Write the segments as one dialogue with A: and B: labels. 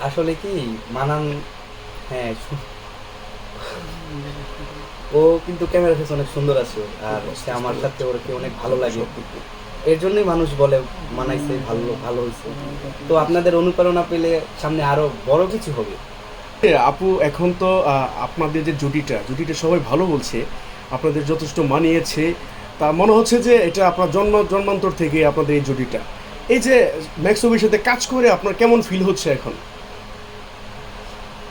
A: আসলে কি মানান, হ্যাঁ ও কিন্তু ক্যামেরা ফেস অনেক সুন্দর আছে, আর সে আমার সাথে ওরকে অনেক ভালো লাগে, এর জন্যই মানুষ বলে মানাইছে, ভালো ভালো হয়েছে। তো আপনাদের অনুপ্রেরণা পেলে সামনে আরো বড় কিছু হবে।
B: আপু এখন তো আপনাদের যে জুটিটা সবাই ভালো বলছে, আপনাদের যথেষ্ট মানিয়েছে। তা মনে হচ্ছে যে এটা আপনার জন্মান্তর থেকে আপনাদের এই জুটিটা, এই যে ম্যাক্স ছবির সাথে কাজ করে আপনার কেমন ফিল হচ্ছে এখন?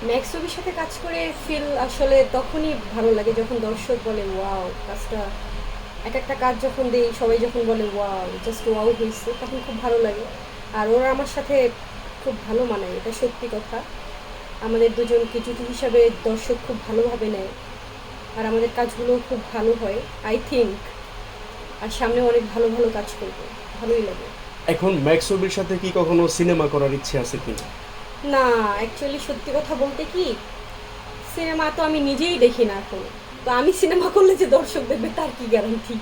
C: ম্যাক্স ছবির সাথে কাজ করে ফিল আসলে তখনই ভালো লাগে যখন দর্শক বলে ওয়াও কাজটা, এক একটা কাজ যখন দিই সবাই যখন বলে ওয়াও জাস্ট ওয়াও হয়েছে, তখন খুব ভালো লাগে। আর ওরা আমার সাথে খুব ভালো মানায়, এটা সত্যি কথা। আমাদের দুজনকে জুটি হিসাবে দর্শক খুব ভালোভাবে নেয়, আর আমাদের কাজগুলো খুব ভালো হয় আই থিঙ্ক। আর সামনে অনেক ভালো ভালো কাজ করবো, ভালোই লাগে।
B: এখন ম্যাক্স ছবির সাথে কি কখনো সিনেমা করার ইচ্ছে আছে কিনা?
C: না, অ্যাকচুয়ালি সত্যি কথা বলতে কি, সিনেমা তো আমি নিজেই দেখি না এখন। তো আমি সিনেমা করলে যে দর্শক দেখবে তার কি গ্যারান্টি?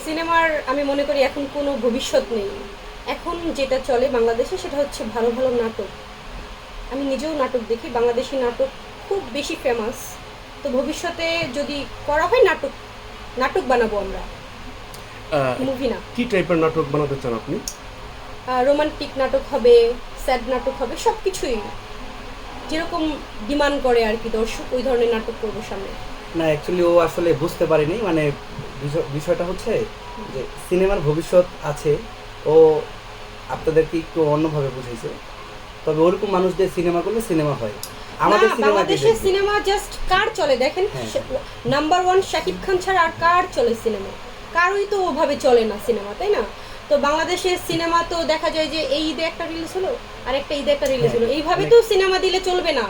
C: সিনেমার আমি মনে করি এখন কোনো ভবিষ্যৎ নেই। এখন যেটা চলে বাংলাদেশে সেটা হচ্ছে ভালো ভালো নাটক। আমি নিজেও নাটক দেখি, বাংলাদেশি নাটক খুব বেশি ফেমাস। তো ভবিষ্যতে যদি করা হয় নাটক, নাটক বানাবো আমরা, মুভি না।
B: কি টাইপের নাটক বানাতে চান আপনি?
C: রোমান্টিক নাটক হবে, স্যাড নাটক হবে, সব কিছুই যেরকম ডিমান্ড করে আর কি দর্শক, ওই ধরনের নাটক করবো সামনে।
A: না অ্যাকচুয়ালি ও আসলে বুঝতে পারেনি, মানে বিষয়টা হচ্ছে যে সিনেমার ভবিষ্যৎ আছে, ও আপনাদেরকে একটু অন্যভাবে বুঝাইছে। তবে ওরকম মানুষ দিয়ে সিনেমা করলে সিনেমা হয়, আমাদের
C: না,
A: সিনেমা
C: বাংলাদেশের সিনেমা জাস্ট কার চলে দেখেন,
A: হ্যাঁ।
C: নাম্বার ওয়ান শাকিব খান ছাড়া আর কার চলে সিনেমা? কারোই তো ওভাবে চলে না সিনেমা, তাই না? তো বাংলাদেশের সিনেমা তো দেখা যায় যে এই ঈদে একটা রিলিজ হলো, আর একটা ঈদে একটা রিলিজ হলো, এইভাবে তো সিনেমা দিলে চলবে না।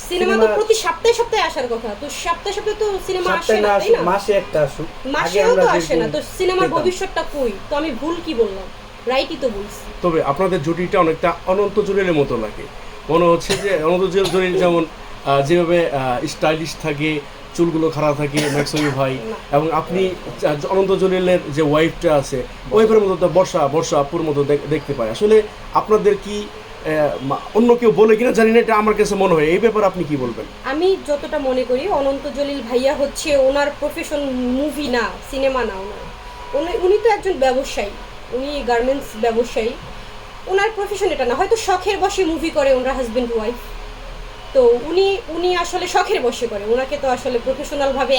C: সিনেমা তো প্রতি সপ্তাহে সপ্তাহে আসার কথা, তো সপ্তাহে সপ্তাহে তো সিনেমা আসে
A: সপ্তাহে
C: না,
A: না
C: তাই
A: আসুক,
C: না?
A: মাসে একটা আসুক। আগে
C: মাসেও
A: আমরা
C: তো আসে না, তো সিনেমার
A: পেতাম।
C: ভবিষ্যৎটা কই? তো আমি ভুল কি বললাম? রাইটই তো বলছি।
B: তবে আপনাদের জুটিটা অনেকটা অনন্ত জলিলের মতো লাগে। মনে হচ্ছে যে অনন্ত জলিল যেমন যেভাবে স্টাইলিশ থাকে, চুলগুলো খাড়া থাকে ম্যাক্সমি ভাই, এবং আপনি অনন্ত জলিলের যে ওয়াইফটা আছে ওয়াইফের মতো তো বর্ষা আপুর মতো দেখতে পায়। আসলে আপনাদের কি অন্য কেউ বলে কিনা জানি না, এটা আমার কাছে মনে হয়। এই ব্যাপারে আপনি কি বলবেন?
C: আমি যতটা মনে করি অনন্ত জলিল ভাইয়া হচ্ছে ওনার প্রফেশন মুভি না, সিনেমা না। উনি তো একজন ব্যবসায়ী, উনি গার্মেন্টস ব্যবসায়ী। ওনার প্রফেশন এটা না, হয়তো শখের বশে মুভি করে ওনারা হাজব্যান্ড ওয়াইফ। তো উনি উনি আসলে শখের বশে করে, ওনাকে তো আসলে প্রফেশনালভাবে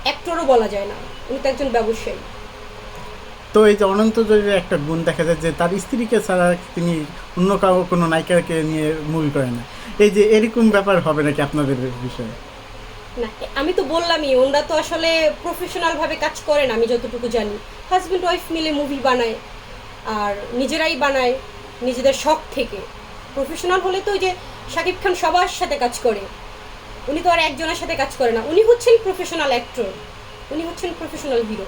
C: অ্যাক্টরও বলা যায় না, উনি তো একজন ব্যবসায়ী।
D: তো এই যে অনন্ত জলিলের একটা গুণ দেখা যায় যে তার স্ত্রীকে ছাড়া তিনি অন্য কোনো নায়িকাকে নিয়ে মুভি করে না। এই যে এরকম ব্যাপার হবে নাকি আপনাদের বিষয়ে?
C: না, আমি তো বললামই ওনারা তো আসলে প্রফেশনালভাবে কাজ করে না, আমি যতটুকু জানি। হাজব্যান্ড ওয়াইফ মিলে মুভি বানায়, আর নিজেরাই বানায় নিজেদের শখ থেকে। প্রফেশনাল হলে তো ওই যে শাকিব খান সবার সাথে কাজ করে, উনি তো আর একজনের সাথে কাজ করে না। উনি হচ্ছেন প্রফেশনাল অ্যাক্টর, উনি হচ্ছেন প্রফেশনাল হিরো।